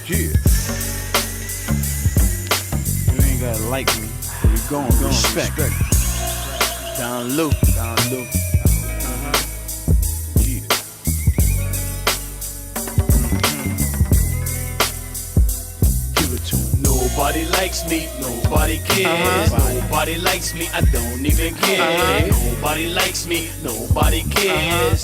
Yeah. You ain't gotta like me, but we going respect. Down low. Yeah. Give it to 'em. Nobody likes me, nobody cares. Nobody likes me, I don't even care. Nobody likes me, nobody cares.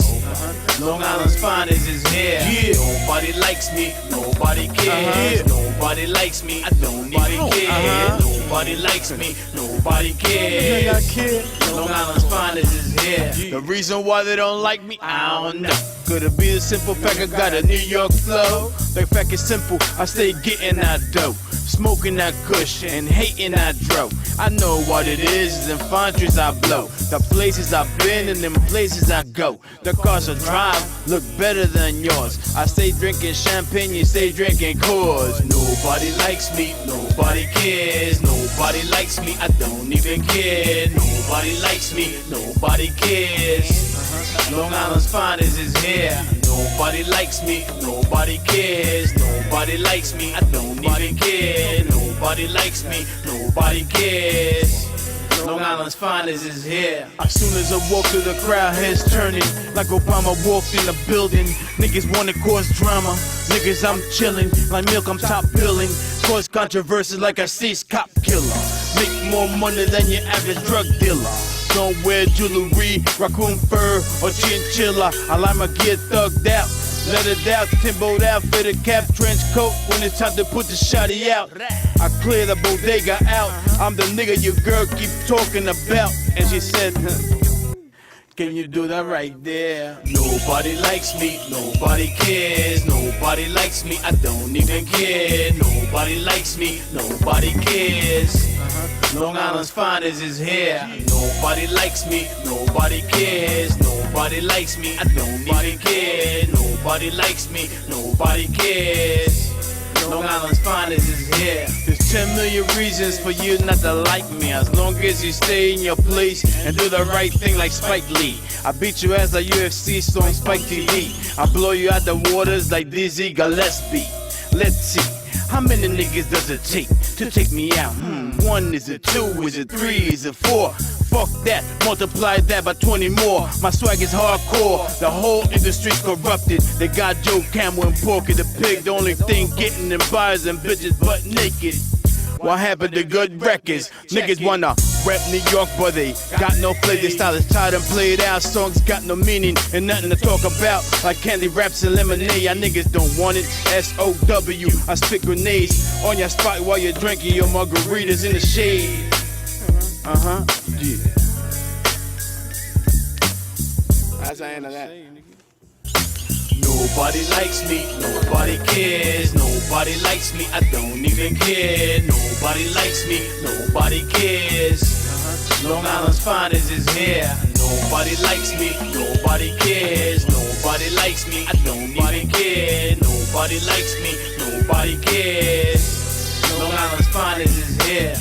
Long Island's finest is here. Nobody likes me, nobody cares. Nobody likes me, I don't even care. Nobody likes me, nobody cares. Long Island's finest is here. The reason why they don't like me, I don't know. Could it be the simple fact I got a New York flow? The fact is simple, I stay getting that dope. Smoking that kush and hating that dro. I know what it is, them fine trees I blow. The places I've been and them places I go. The cars I drive look better than yours. I stay drinking champagne, you stay drinking Coors. Nobody likes me, nobody cares. Nobody likes me, I don't even care. Nobody likes me, nobody cares. Long Island's finest is here. Nobody likes me, nobody cares. Nobody likes me, I don't even care. Nobody likes me, nobody cares. Long Island's finest is here. As soon as I walk through the crowd, heads turning like Obama walked in the building. Niggas wanna cause drama. Niggas, I'm chillin'. Like milk, I'm top billing. Cause controversy like a cease cop killer. Make more money than your average drug dealer. Don't wear jewelry, raccoon fur, or chinchilla. I like my gear thugged out, lettered out, timboed out, fitted cap, trench coat. When it's time to put the shotty out, I clear the bodega out. I'm the nigga your girl keep talking about. And she said, can you do that right there? Nobody likes me, nobody cares. Nobody likes me, I don't even care. Nobody likes me, nobody cares. Long Island's finest is here. Nobody likes me, nobody cares. Nobody likes me, I don't even care. Nobody likes me, nobody cares. Long Island's finest is here. There's 10 million reasons for you not to like me. As long as you stay in your place and do the right thing like Spike Lee. I beat you as a UFC song Spike TV. I blow you out the waters like Dizzy Gillespie. Let's see, how many niggas does it take me out? 1, is it 2, is it 3, is it 4? Fuck that, multiply that by 20 more. My swag is hardcore, the whole industry's corrupted. They got Joe Camel and Porky the Pig. The only thing getting them buyers and bitches butt naked. What happened to good records? Niggas wanna rap New York, but they got no flavor. Their style is tired and played out. Songs got no meaning and nothing to talk about. Like candy wraps and lemonade, y'all niggas don't want it. SOW, I spit grenades on your spot while you're drinking your margaritas in the shade. Yeah. That's the end of that. Nobody likes me, nobody cares. Nobody likes me, I don't even care. Nobody likes me, nobody cares. Long Island's finest is here. Nobody likes me, nobody cares. Nobody likes me, I don't even care. Nobody likes me, nobody cares. Long Island's finest is here.